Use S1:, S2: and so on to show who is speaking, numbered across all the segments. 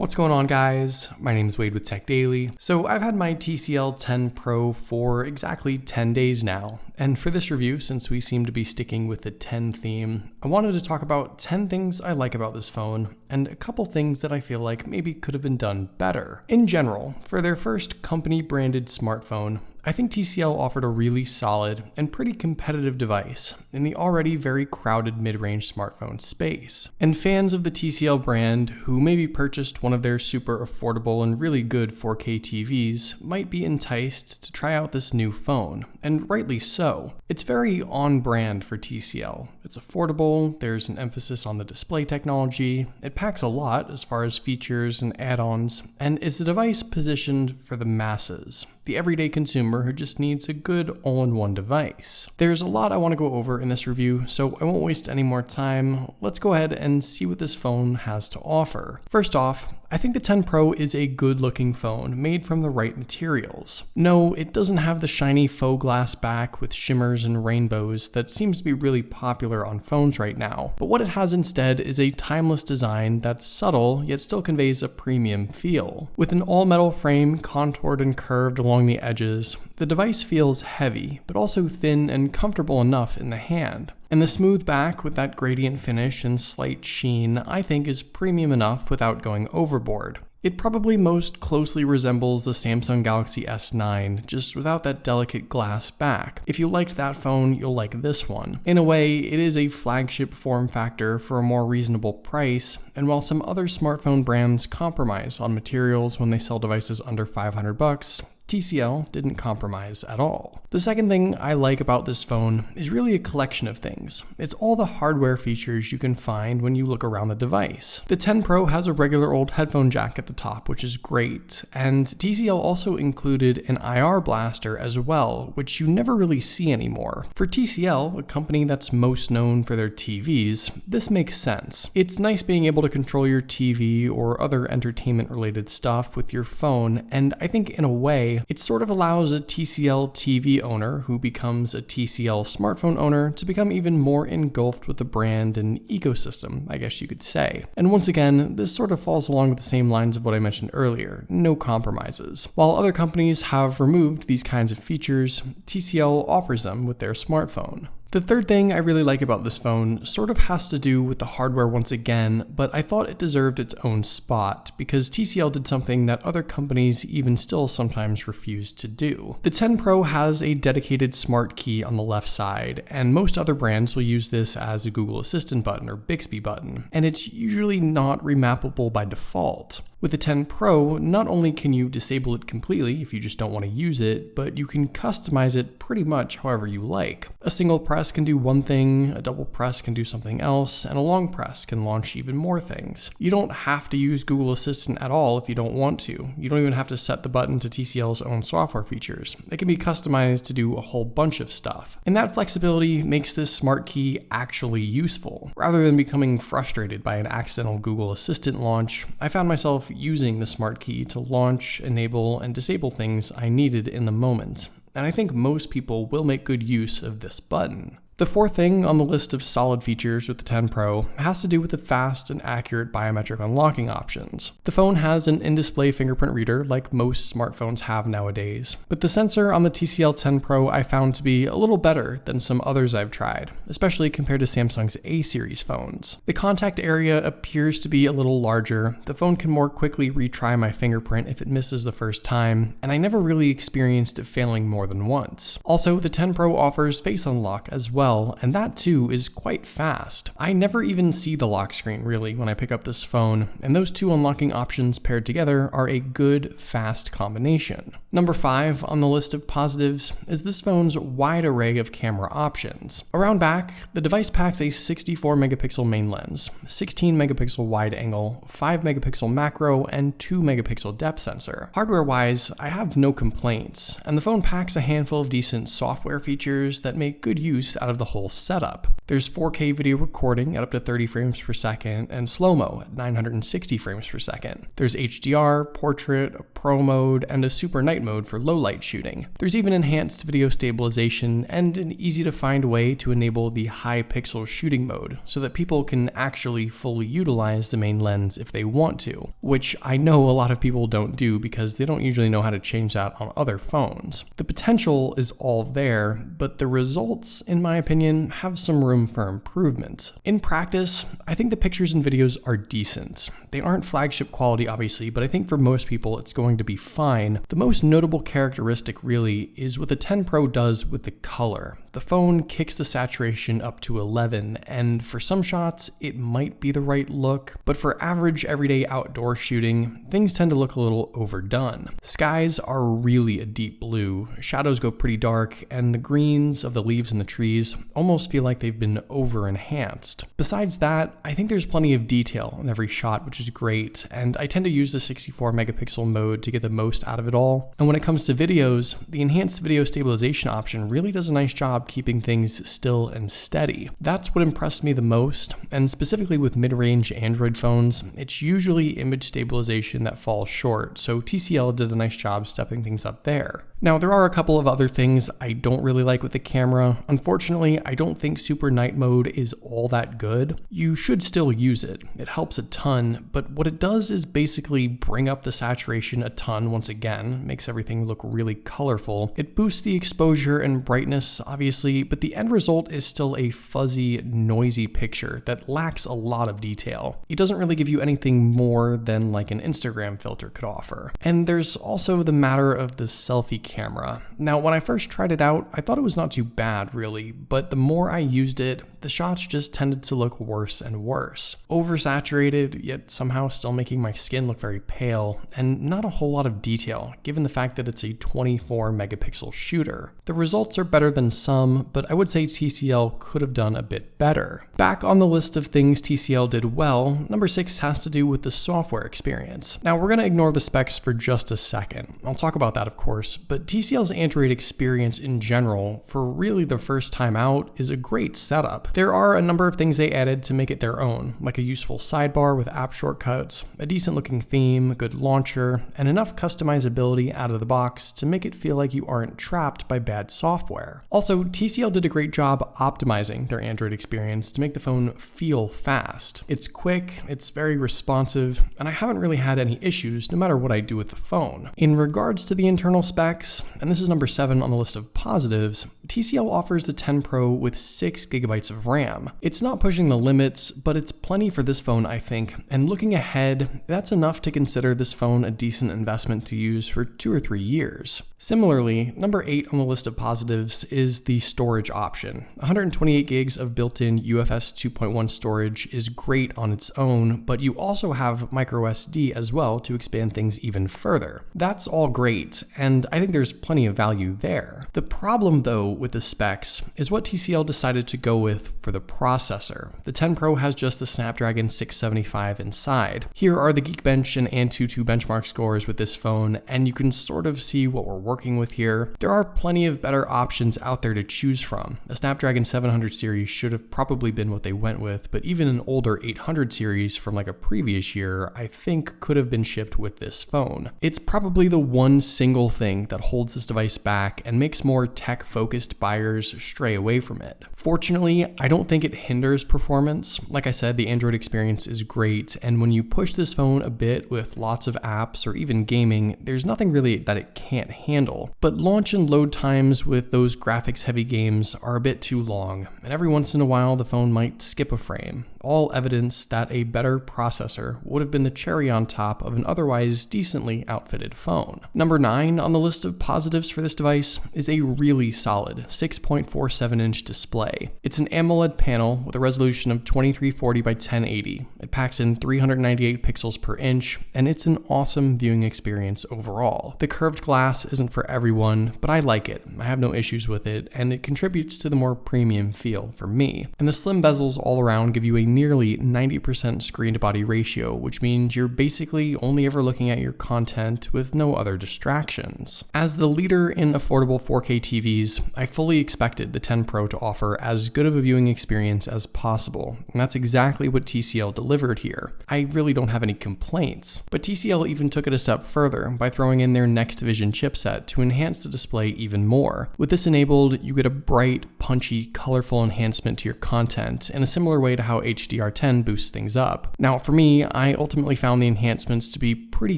S1: What's going on, guys? My name is Wade with TechDaily. So I've had my TCL 10 Pro for exactly 10 days now. And for this review, since we seem to be sticking with the 10 theme, I wanted to talk about 10 things I like about this phone and a couple things that I feel like maybe could have been done better. In general, for their first company-branded smartphone, I think TCL offered a really solid and pretty competitive device in the already very crowded mid-range smartphone space. And fans of the TCL brand who maybe purchased one of their super affordable and really good 4K TVs might be enticed to try out this new phone, and rightly so. It's very on brand for TCL. It's affordable, there's an emphasis on the display technology, it packs a lot as far as features and add-ons, and it's a device positioned for the masses, the everyday consumer who just needs a good all-in-one device. There's a lot I want to go over in this review, so I won't waste any more time. Let's go ahead and see what this phone has to offer. First off, I think the 10 Pro is a good-looking phone made from the right materials. No, it doesn't have the shiny faux glass back with shimmers and rainbows that seems to be really popular on phones right now, but what it has instead is a timeless design that's subtle yet still conveys a premium feel. With an all-metal frame contoured and curved along the edges, the device feels heavy, but also thin and comfortable enough in the hand. And the smooth back with that gradient finish and slight sheen, I think is premium enough without going overboard. It probably most closely resembles the Samsung Galaxy S9, just without that delicate glass back. If you liked that phone, you'll like this one. In a way, it is a flagship form factor for a more reasonable price, and while some other smartphone brands compromise on materials when they sell devices under $500, TCL didn't compromise at all. The second thing I like about this phone is really a collection of things. It's all the hardware features you can find when you look around the device. The 10 Pro has a regular old headphone jack at the top, which is great, and TCL also included an IR blaster as well, which you never really see anymore. For TCL, a company that's most known for their TVs, this makes sense. It's nice being able to control your TV or other entertainment-related stuff with your phone, and I think in a way, it sort of allows a TCL TV owner who becomes a TCL smartphone owner to become even more engulfed with the brand and ecosystem, I guess you could say. And once again, this sort of falls along with the same lines of what I mentioned earlier, no compromises. While other companies have removed these kinds of features, TCL offers them with their smartphone. The third thing I really like about this phone sort of has to do with the hardware once again, but I thought it deserved its own spot because TCL did something that other companies even still sometimes refuse to do. The 10 Pro has a dedicated smart key on the left side, and most other brands will use this as a Google Assistant button or Bixby button, and it's usually not remappable by default. With the 10 Pro, not only can you disable it completely if you just don't want to use it, but you can customize it pretty much however you like. A single press can do one thing, a double press can do something else, and a long press can launch even more things. You don't have to use Google Assistant at all if you don't want to. You don't even have to set the button to TCL's own software features. It can be customized to do a whole bunch of stuff. And that flexibility makes this smart key actually useful. Rather than becoming frustrated by an accidental Google Assistant launch, I found myself using the smart key to launch, enable, and disable things I needed in the moment. And I think most people will make good use of this button. The fourth thing on the list of solid features with the 10 Pro has to do with the fast and accurate biometric unlocking options. The phone has an in-display fingerprint reader like most smartphones have nowadays, but the sensor on the TCL 10 Pro I found to be a little better than some others I've tried, especially compared to Samsung's A-series phones. The contact area appears to be a little larger, the phone can more quickly retry my fingerprint if it misses the first time, and I never really experienced it failing more than once. Also, the 10 Pro offers face unlock as well, and that too is quite fast. I never even see the lock screen really when I pick up this phone, and those two unlocking options paired together are a good, fast combination. Number 5 on the list of positives is this phone's wide array of camera options. Around back, the device packs a 64 megapixel main lens, 16 megapixel wide angle, 5 megapixel macro, and 2 megapixel depth sensor. Hardware-wise, I have no complaints, and the phone packs a handful of decent software features that make good use out of the whole setup. There's 4K video recording at up to 30 frames per second and slow-mo at 960 frames per second. There's HDR, portrait, a pro mode, and a super night mode for low light shooting. There's even enhanced video stabilization and an easy to find way to enable the high pixel shooting mode so that people can actually fully utilize the main lens if they want to, which I know a lot of people don't do because they don't usually know how to change that on other phones. The potential is all there, but the results, in my opinion, have some room for improvement. In practice, I think the pictures and videos are decent. They aren't flagship quality, obviously, but I think for most people it's going to be fine. The most notable characteristic really is what the 10 Pro does with the color. The phone kicks the saturation up to 11, and for some shots, it might be the right look, but for average everyday outdoor shooting, things tend to look a little overdone. Skies are really a deep blue, shadows go pretty dark, and the greens of the leaves in the trees almost feel like they've been over-enhanced. Besides that, I think there's plenty of detail in every shot, which is great, and I tend to use the 64 megapixel mode to get the most out of it all. And when it comes to videos, the enhanced video stabilization option really does a nice job keeping things still and steady. That's what impressed me the most, and specifically with mid-range Android phones, it's usually image stabilization that falls short, so TCL did a nice job stepping things up there. Now, there are a couple of other things I don't really like with the camera. Unfortunately, I don't think Super Night Mode is all that good. You should still use it. It helps a ton, but what it does is basically bring up the saturation a ton once again, makes everything look really colorful. It boosts the exposure and brightness, obviously, but the end result is still a fuzzy, noisy picture that lacks a lot of detail. It doesn't really give you anything more than like an Instagram filter could offer. And there's also the matter of the selfie camera. Now, when I first tried it out, I thought it was not too bad really, but the more I used it, the shots just tended to look worse and worse. Oversaturated, yet somehow still making my skin look very pale, and not a whole lot of detail, given the fact that it's a 24 megapixel shooter. The results are better than some, but I would say TCL could have done a bit better. Back on the list of things TCL did well, number 6 has to do with the software experience. Now, we're going to ignore the specs for just a second. I'll talk about that, of course, but TCL's Android experience in general, for really the first time out, is a great setup. There are a number of things they added to make it their own, like a useful sidebar with app shortcuts, a decent looking theme, a good launcher, and enough customizability out of the box to make it feel like you aren't trapped by bad software. Also, TCL did a great job optimizing their Android experience to make the phone feel fast. It's quick, it's very responsive, and I haven't really had any issues no matter what I do with the phone. In regards to the internal specs, and this is number 7 on the list of positives, TCL offers the 10 Pro with 6 gigabytes of RAM. It's not pushing the limits, but it's plenty for this phone, I think, and looking ahead, that's enough to consider this phone a decent investment to use for 2 or 3 years. Similarly, number 8 on the list of positives is the storage option. 128 gigs of built-in UFS 2.1 storage is great on its own, but you also have microSD as well to expand things even further. That's all great, and I think there's plenty of value there. The problem, though, with the specs is what TCL decided to go with for the processor. The 10 Pro has just the Snapdragon 675 inside. Here are the Geekbench and Antutu benchmark scores with this phone, and you can sort of see what we're working with here. There are plenty of better options out there to choose from. A Snapdragon 700 series should have probably been what they went with, but even an older 800 series from like a previous year, I think could have been shipped with this phone. It's probably the one single thing that holds this device back and makes more tech-focused buyers stray away from it. Fortunately, I don't think it hinders performance. Like I said, the Android experience is great, and when you push this phone a bit with lots of apps or even gaming, there's nothing really that it can't handle. But launch and load times with those graphics-heavy games are a bit too long, and every once in a while the phone might skip a frame. All evidence that a better processor would have been the cherry on top of an otherwise decently outfitted phone. Number 9 on the list of positives for this device is a really solid 6.47-inch display. It's an AMOLED panel with a resolution of 2340 by 1080. It packs in 398 pixels per inch, and it's an awesome viewing experience overall. The curved glass isn't for everyone, but I like it. I have no issues with it, and it contributes to the more premium feel for me. And the slim bezels all around give you a nearly 90% screen to body ratio, which means you're basically only ever looking at your content with no other distractions. As the leader in affordable 4K TVs, I fully expected the 10 Pro to offer as good of a viewing experience as possible, and that's exactly what TCL delivered here. I really don't have any complaints, but TCL even took it a step further by throwing in their Next Vision chipset to enhance the display even more. With this enabled, you get a bright, punchy, colorful enhancement to your content in a similar way to how HDR10 boosts things up. Now for me, I ultimately found the enhancements to be pretty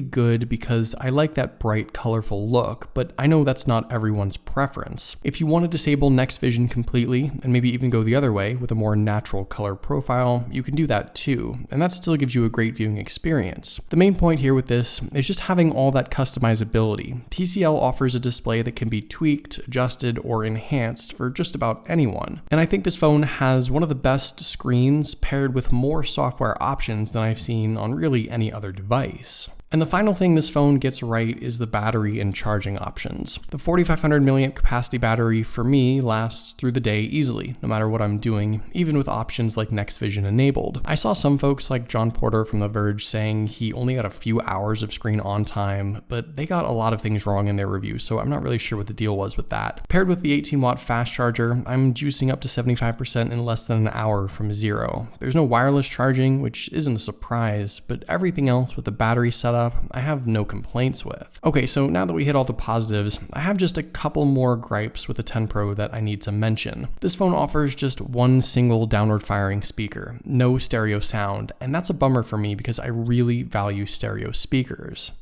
S1: good because I like that bright, colorful look, but I know that's not everyone's preference. If you want to disable Next Vision completely, and maybe even go the other way with a more natural color profile, you can do that too, and that still gives you a great viewing experience. The main point here with this is just having all that customizability. TCL offers a display that can be tweaked, adjusted, or enhanced for just about anyone. And I think this phone has one of the best screens paired with more software options than I've seen on really any other device. And the final thing this phone gets right is the battery and charging options. The 4500 mAh capacity battery for me lasts through the day easily, no matter what I'm doing, even with options like Next Vision enabled. I saw some folks like John Porter from The Verge saying he only got a few hours of screen on time, but they got a lot of things wrong in their review, so I'm not really sure what the deal was with that. Paired with the 18-watt fast charger, I'm juicing up to 75% in less than an hour from zero. There's no wireless charging, which isn't a surprise, but everything else with the battery setup, I have no complaints with. Okay, so now that we hit all the positives, I have just a couple more gripes with the 10 Pro that I need to mention. This phone offers just one single downward firing speaker, no stereo sound, and that's a bummer for me because I really value stereo speakers.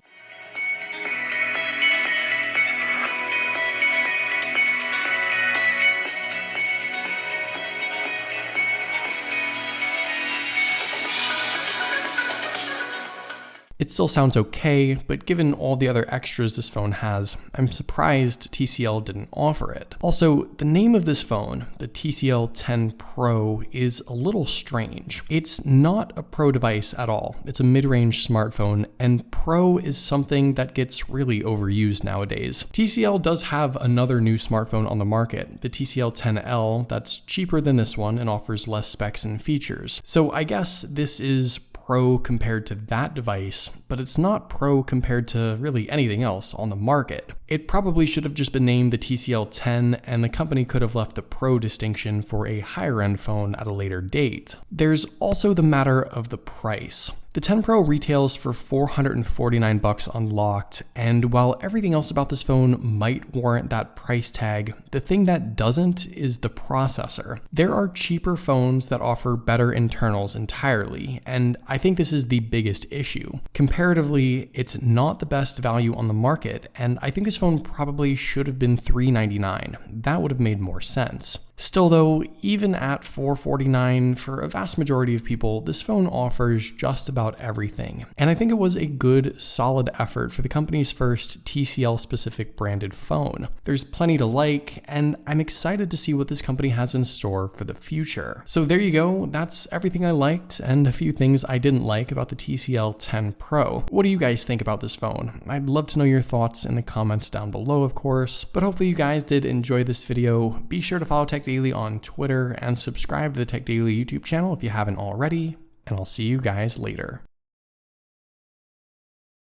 S1: It still sounds okay, but given all the other extras this phone has, I'm surprised TCL didn't offer it. Also, the name of this phone, the TCL 10 Pro, is a little strange. It's not a Pro device at all. It's a mid-range smartphone, and Pro is something that gets really overused nowadays. TCL does have another new smartphone on the market, the TCL 10L, that's cheaper than this one and offers less specs and features. So I guess this is Pro compared to that device, but it's not Pro compared to really anything else on the market. It probably should have just been named the TCL 10, and the company could have left the Pro distinction for a higher end phone at a later date. There's also the matter of the price. The 10 Pro retails for $449 unlocked, and while everything else about this phone might warrant that price tag, the thing that doesn't is the processor. There are cheaper phones that offer better internals entirely, and I think this is the biggest issue. Comparatively, it's not the best value on the market, and I think this phone probably should have been $399. That would have made more sense. Still though, even at $449, for a vast majority of people, this phone offers just about everything. And I think it was a good, solid effort for the company's first TCL-specific branded phone. There's plenty to like, and I'm excited to see what this company has in store for the future. So there you go, that's everything I liked, and a few things I didn't like about the TCL 10 Pro. What do you guys think about this phone? I'd love to know your thoughts in the comments down below, of course, but hopefully you guys did enjoy this video. Be sure to follow TechDaily on Twitter and subscribe to the TechDaily YouTube channel if you haven't already, and I'll see you guys later.